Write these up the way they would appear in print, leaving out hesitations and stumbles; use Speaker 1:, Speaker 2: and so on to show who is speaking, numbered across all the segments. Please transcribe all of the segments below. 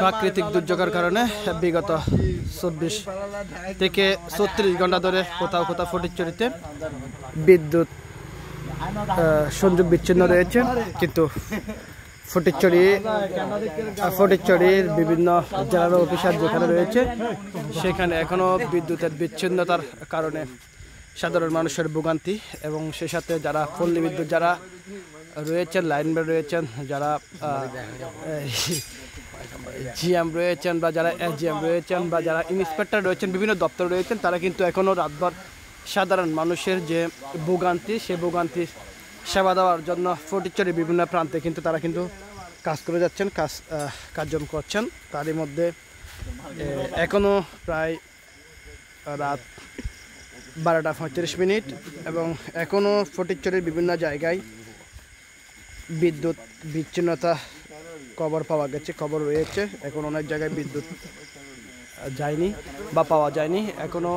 Speaker 1: প্রাকৃতিক দুর্যোগের কারণে বিগত 24 থেকে 36 ঘন্টা ধরে কোথাও কোথাও ফটিকছড়িতে বিদ্যুৎ সংযোগ বিচ্ছিন্ন রয়েছে, কিন্তু ফটিকছড়ির বিভিন্ন জেলার অফিসার যেখানে রয়েছে সেখানে এখনো বিদ্যুতের বিচ্ছিন্নতার কারণে সাধারণ মানুষের ভোগান্তি, এবং সেই সাথে যারা পল্লী বিদ্যুৎ যারা রয়েছেন, লাইনম্যান রয়েছেন, যারা জিএম রয়েছেন বা যারা এসজিএম রয়েছেন বা যারা ইন্সপেক্টর রয়েছেন, বিভিন্ন দপ্তর রয়েছেন, তারা কিন্তু এখনও রাতভর সাধারণ মানুষের যে ভোগান্তি সে ভোগান্তির সেবা দেওয়ার জন্য ফটিকছড়ির বিভিন্ন প্রান্তে কিন্তু তারা কিন্তু কাজ করে যাচ্ছেন, কার্যক্রম করছেন। তারই মধ্যে এখনও প্রায় রাত 12:35 এবং এখনও ফটিকছড়ির বিভিন্ন জায়গায় বিদ্যুৎ বিচ্ছিন্নতা খবর রয়েছে। এখন অনেক জায়গায় বিদ্যুৎ যায়নি বা পাওয়া যায়নি। এখনও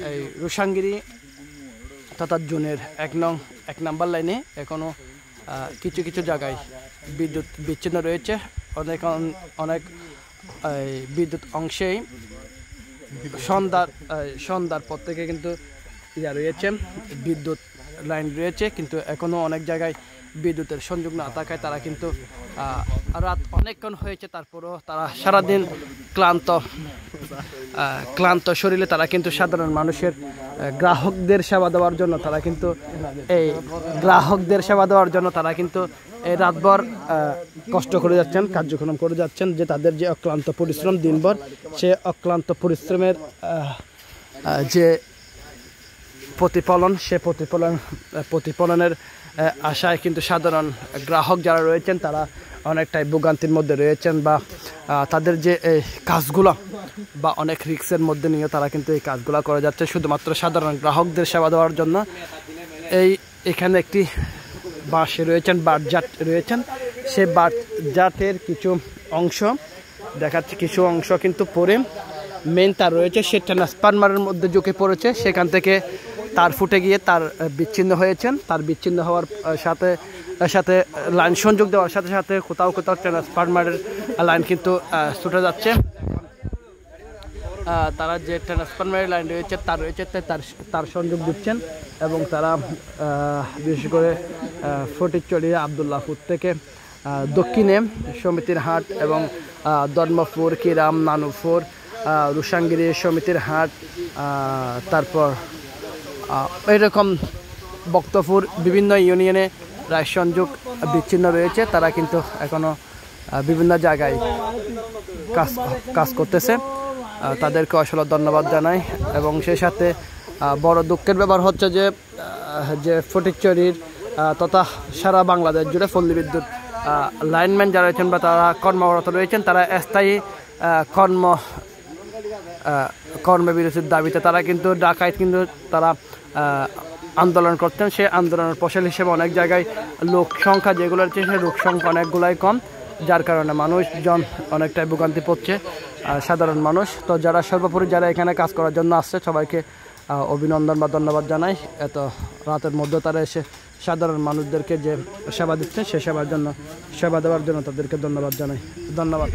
Speaker 1: এই রুশাঙ্গিরি তথা জোনের 1 নম্বর লাইনে এখনও কিছু কিছু জায়গায় বিদ্যুৎ বিচ্ছিন্ন রয়েছে। অনেক বিদ্যুৎ অংশেই সন্ধ্যার পর থেকে কিন্তু রয়েছে, বিদ্যুৎ লাইন রয়েছে, কিন্তু এখনও অনেক জায়গায় বিদ্যুতের সংযোগ না থাকায় তারা কিন্তু রাত অনেকক্ষণ হয়েছে, তারপরেও তারা সারাদিন ক্লান্ত শরীরে তারা কিন্তু সাধারণ মানুষের গ্রাহকদের সেবা দেওয়ার জন্য তারা কিন্তু এই রাতভর কষ্ট করে যাচ্ছেন, কার্যক্রম করে যাচ্ছেন, যে তাদের যে অক্লান্ত পরিশ্রম দিনভর, সে অক্লান্ত পরিশ্রমের যে প্রতিফলন, সে প্রতিফলনের আশায় কিন্তু সাধারণ গ্রাহক যারা রয়েছেন তারা অনেকটাই ভোগান্তির মধ্যে রয়েছেন, বা তাদের যে কাজগুলো বা অনেক রিস্কের মধ্যে নিয়ে তারা কিন্তু এই কাজগুলো করে যাচ্ছে শুধুমাত্র সাধারণ গ্রাহকদের সেবা দেওয়ার জন্য। এখানে একটি বাসে রয়েছেন, বাসজাট রয়েছেন, সে বাসজাটের কিছু অংশ দেখাচ্ছে, কিছু অংশ কিন্তু পরে মেন তার রয়েছে সে ট্রান্সফরমারের মধ্যে ঝুঁকে পড়েছে, সেখান থেকে তার ফুটে গিয়ে তার বিচ্ছিন্ন হয়েছেন। তার বিচ্ছিন্ন হওয়ার সাথে লাইন সংযোগ দেওয়ার সাথে সাথে কোথাও ট্রান্সফরমারের লাইন কিন্তু ছুটে যাচ্ছে। তারা যে ট্রান্সফরমারের লাইন রয়েছে তার সংযোগ দিচ্ছেন, এবং তারা বিশেষ করে ফটিকছড়ি আবদুল্লাহপুর থেকে দক্ষিণে সমিতির হাট এবং ধর্মপুর, কিরাম, নানুপুর, রুশাঙ্গিরি সমিতির হাট, তারপর এরকম বক্তপুর বিভিন্ন ইউনিয়নে রায় সংযোগ বিচ্ছিন্ন রয়েছে। তারা কিন্তু এখনও বিভিন্ন জায়গায় কাজ করতেছে, তাদেরকে আসলে ধন্যবাদ জানাই। এবং সেই সাথে বড় দুঃখের ব্যাপার হচ্ছে যে ফটিকছড়ির তথা সারা বাংলাদেশ জুড়ে পল্লী বিদ্যুৎ লাইনম্যান যারা রয়েছেন বা তারা কর্মরত রয়েছেন, তারা স্থায়ী কর্মবিরতির দাবিতে তারা কিন্তু ঢাকায় কিন্তু তারা আন্দোলন করতেন। সেই আন্দোলনের ফসল হিসেবে অনেক জায়গায় লোক সংখ্যা যেগুলো রয়েছে সেই লোক সংখ্যা অনেকগুলাই কম, যার কারণে মানুষজন অনেকটাই ভোগান্তি পড়ছে সাধারণ মানুষ। তো যারা সর্বোপরি যারা এখানে কাজ করার জন্য আসছে সবাইকে অভিনন্দন বা ধন্যবাদ জানাই। এত রাতের মধ্যে তারা এসে সাধারণ মানুষদেরকে যে সেবা দিচ্ছেন সে সেবা দেওয়ার জন্য তাদেরকে ধন্যবাদ জানাই। ধন্যবাদ।